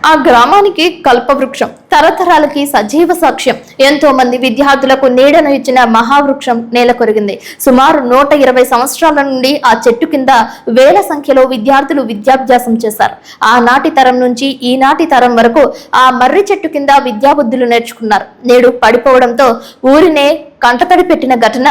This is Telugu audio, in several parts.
ఆ గ్రామానికి కల్పవృక్షం, తరతరాలకి సజీవ సాక్ష్యం. ఎంతో మంది విద్యార్థులకు నీడను ఇచ్చిన మహావృక్షం నేల కొరిగింది. సుమారు 120 సంవత్సరాల నుండి ఆ చెట్టు కింద వేల సంఖ్యలో విద్యార్థులు విద్యాభ్యాసం చేశారు. ఆనాటి తరం నుంచి ఈనాటి తరం వరకు ఆ మర్రి చెట్టు కింద విద్యాబుద్ధులు నేర్చుకున్నారు. నేడు పడిపోవడంతో ఊరినే కంటతడి పెట్టిన ఘటన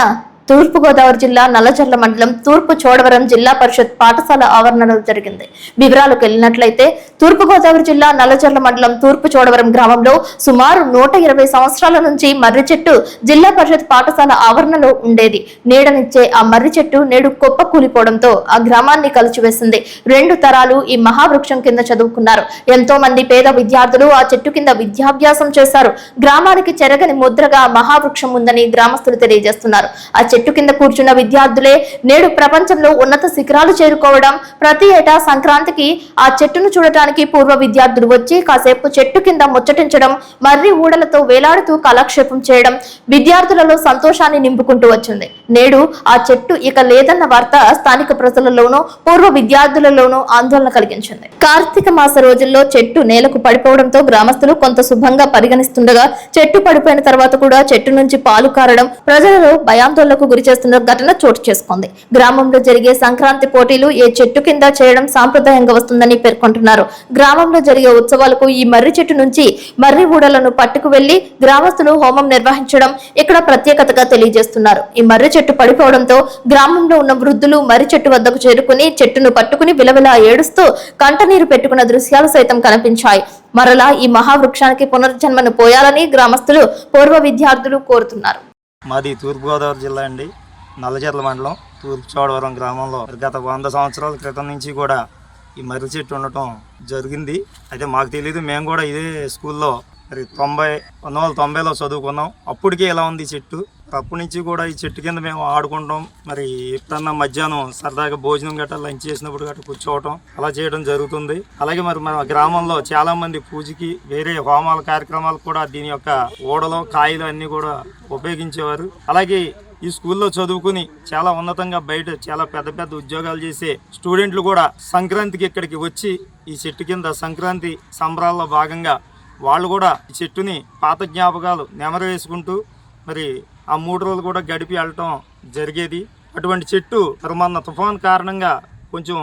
తూర్పుగోదావరి జిల్లా నల్లజర్ల మండలం తూర్పు చోడవరం జిల్లా పరిషత్ పాఠశాల ఆవరణలో జరిగింది. వివరాలకు వెళ్ళినట్లయితే తూర్పుగోదావరి జిల్లా నల్లజర్ల మండలం తూర్పు చోడవరం గ్రామంలో సుమారు 120 సంవత్సరాల నుంచి మర్రి చెట్టు జిల్లా పరిషత్ పాఠశాల ఆవరణలో ఉండేది. నీడనిచ్చే ఆ మర్రి చెట్టు నేడు కుప్ప కూలిపోవడంతో ఆ గ్రామాన్ని కలిచివేసింది. 2 తరాలు ఈ మహావృక్షం కింద చదువుకున్నారు. ఎంతో మంది పేద విద్యార్థులు ఆ చెట్టు కింద విద్యాభ్యాసం చేశారు. గ్రామానికి చెరగని ముద్రగా మహావృక్షం ఉందని గ్రామస్తులు తెలియజేస్తున్నారు. ఆ చెట్టు కింద కూర్చున్న విద్యార్థులే నేడు ప్రపంచంలో ఉన్నత శిఖరాలు చేరుకోవడం. ప్రతి ఏటా సంక్రాంతికి ఆ చెట్టును చూడటానికి పూర్వ విద్యార్థులు వచ్చి కాసేపు చెట్టు కింద ముచ్చటించడం, మర్రి ఊడలతో వేలాడుతూ కాలక్షేపం చేయడం విద్యార్థులలో సంతోషాన్ని నింపుకుంటూ వచ్చింది. నేడు ఆ చెట్టు ఇక లేదన్న వార్త స్థానిక ప్రజలలోనూ పూర్వ విద్యార్థులలోనూ ఆందోళన కలిగించింది. కార్తీక మాస రోజుల్లో చెట్టు నేలకు పడిపోవడంతో గ్రామస్తులు కొంత శుభంగా పరిగణిస్తుండగా చెట్టు పడిపోయిన తర్వాత కూడా చెట్టు నుంచి పాలు కారడం ప్రజలలో భయాందోళనకు గురి చేస్తున్న ఘటన చోటు చేసుకుంది. గ్రామంలో జరిగే సంక్రాంతి పోటీలు ఏ చెట్టు కింద చేయడం సాంప్రదాయంగా వస్తుందని పేర్కొంటున్నారు. గ్రామంలో జరిగే ఉత్సవాలకు ఈ మర్రి చెట్టు నుంచి మర్రి ఊడలను పట్టుకు వెళ్లి గ్రామస్తులు హోమం నిర్వహించడం ఇక్కడ ప్రత్యేకతగా తెలియజేస్తున్నారు. ఈ మర్రి చెట్టు పడిపోవడంతో గ్రామంలో ఉన్న వృద్ధులు మర్రి చెట్టు వద్దకు చేరుకుని చెట్టును పట్టుకుని విలవిలా ఏడుస్తూ కంటనీరు పెట్టుకున్న దృశ్యాలు సైతం కనిపించాయి. మరలా ఈ మహావృక్షానికి పునర్జన్మను పోయాలని గ్రామస్తులు పూర్వ విద్యార్థులు కోరుతున్నారు. మాది తూర్పుగోదావరి జిల్లా అండి, నల్లజర్ల మండలం తూర్పు చోడవరం గ్రామంలో గత 100 సంవత్సరాల క్రితం నుంచి కూడా ఈ మర్రి చెట్టు ఉండటం జరిగింది. అయితే మాకు తెలియదు, మేము కూడా ఇదే స్కూల్లో మరి 1990లో చదువుకున్నాం. అప్పటికే ఇలా ఉంది చెట్టు. అప్పటి నుంచి కూడా ఈ చెట్టు కింద మేము ఆడుకుంటాం. మరి ఎప్పుడన్నా మధ్యాహ్నం సరదాగా భోజనం గట్రా లంచ్ చేసినప్పుడు గట్రా కూర్చోవటం అలా చేయడం జరుగుతుంది. అలాగే మరి మన గ్రామంలో చాలా మంది పూజకి వేరే హోమాల కార్యక్రమాలు కూడా దీని యొక్క ఓడలు కాయలు అన్ని కూడా ఉపయోగించేవారు. అలాగే ఈ స్కూల్లో చదువుకుని చాలా ఉన్నతంగా బయట చాలా పెద్ద పెద్ద ఉద్యోగాలు చేసే స్టూడెంట్లు కూడా సంక్రాంతికి ఇక్కడికి వచ్చి ఈ చెట్టు కింద సంక్రాంతి సంబరాల్లో భాగంగా వాళ్ళు కూడా ఈ చెట్టుని పాత జ్ఞాపకాలు నెమరు వేసుకుంటూ మరి ఆ 3 రోజులు కూడా గడిపి వెళ్ళటం జరిగేది. అటువంటి చెట్టు మొన్న తుఫాన్ కారణంగా కొంచెం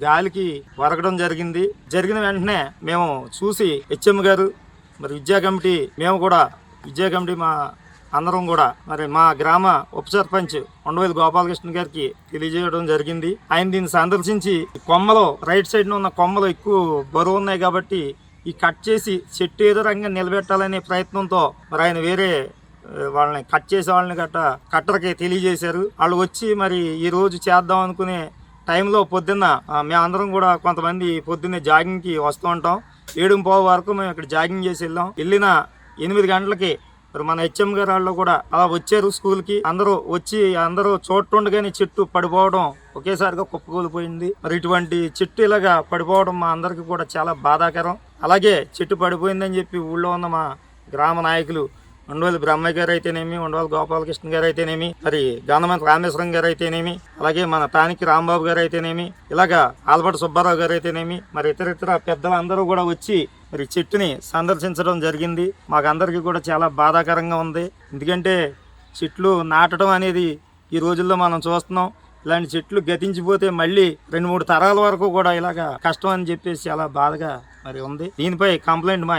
గాలికి వరగడం జరిగింది. జరిగిన వెంటనే మేము చూసి హెచ్ఎం గారు మరి విద్యా కమిటీ మేము కూడా విద్యా కమిటీ మా అందరం కూడా మరి మా గ్రామ ఉప సర్పంచ్ ఉండవేలు గోపాలకృష్ణ గారికి తెలియజేయడం జరిగింది. ఆయన దీన్ని సందర్శించి కొమ్మలు రైట్ సైడ్న ఉన్న కొమ్మలు ఎక్కువ బరువు ఉన్నాయి కాబట్టి ఈ కట్ చేసి చెట్టు ఎదురంగా నిలబెట్టాలనే ప్రయత్నంతో మరి ఆయన వేరే వాళ్ళని కట్ చేసే వాళ్ళని కట్టర్కి తెలియజేశారు. వాళ్ళు వచ్చి మరి ఈ రోజు చేద్దాం అనుకునే టైంలో పొద్దున్న మేమందరం కూడా కొంతమంది పొద్దున్నే జాగింగ్కి వస్తూ ఉంటాం. 7:15 వరకు మేము ఇక్కడ జాగింగ్ చేసి వెళ్ళిన 8 గంటలకి మరి మన హెచ్ఎం గారు వాళ్ళు కూడా అలా వచ్చారు స్కూల్కి. అందరూ చూస్తుండగానే చెట్టు పడిపోవడం ఒకేసారిగా కుప్పకూలిపోయింది. మరి ఇటువంటి చెట్టు ఇలాగా పడిపోవడం మా అందరికీ కూడా చాలా బాధాకరం. అలాగే చెట్టు పడిపోయిందని చెప్పి ఊళ్ళో ఉన్న మా గ్రామ నాయకులు ఉండవల్లి బ్రహ్మయ్య గారు అయితేనేమి, ఉండవల్లి గోపాలకృష్ణ గారు అయితేనేమి, మరి గంధమంత్రి రామేశ్వరం గారు అయితేనేమి, అలాగే మన తానికి రాంబాబు గారు అయితేనేమి, ఇలాగా ఆల్బర్ట్ సుబ్బారావు గారు అయితేనేమి, మరి ఇతర పెద్దలందరూ కూడా వచ్చి మరి చెట్టుని సందర్శించడం జరిగింది. మాకందరికీ కూడా చాలా బాధాకరంగా ఉంది. ఎందుకంటే చెట్లు నాటడం అనేది ఈ రోజుల్లో మనం చూస్తున్నాం. ఇలాంటి చెట్లు గతించిపోతే మళ్ళీ 2-3 తరాల వరకు కూడా ఇలాగా కష్టం అని చెప్పేసి చాలా బాధగా మరి ఉంది. దీనిపై కంప్లైంట్ మా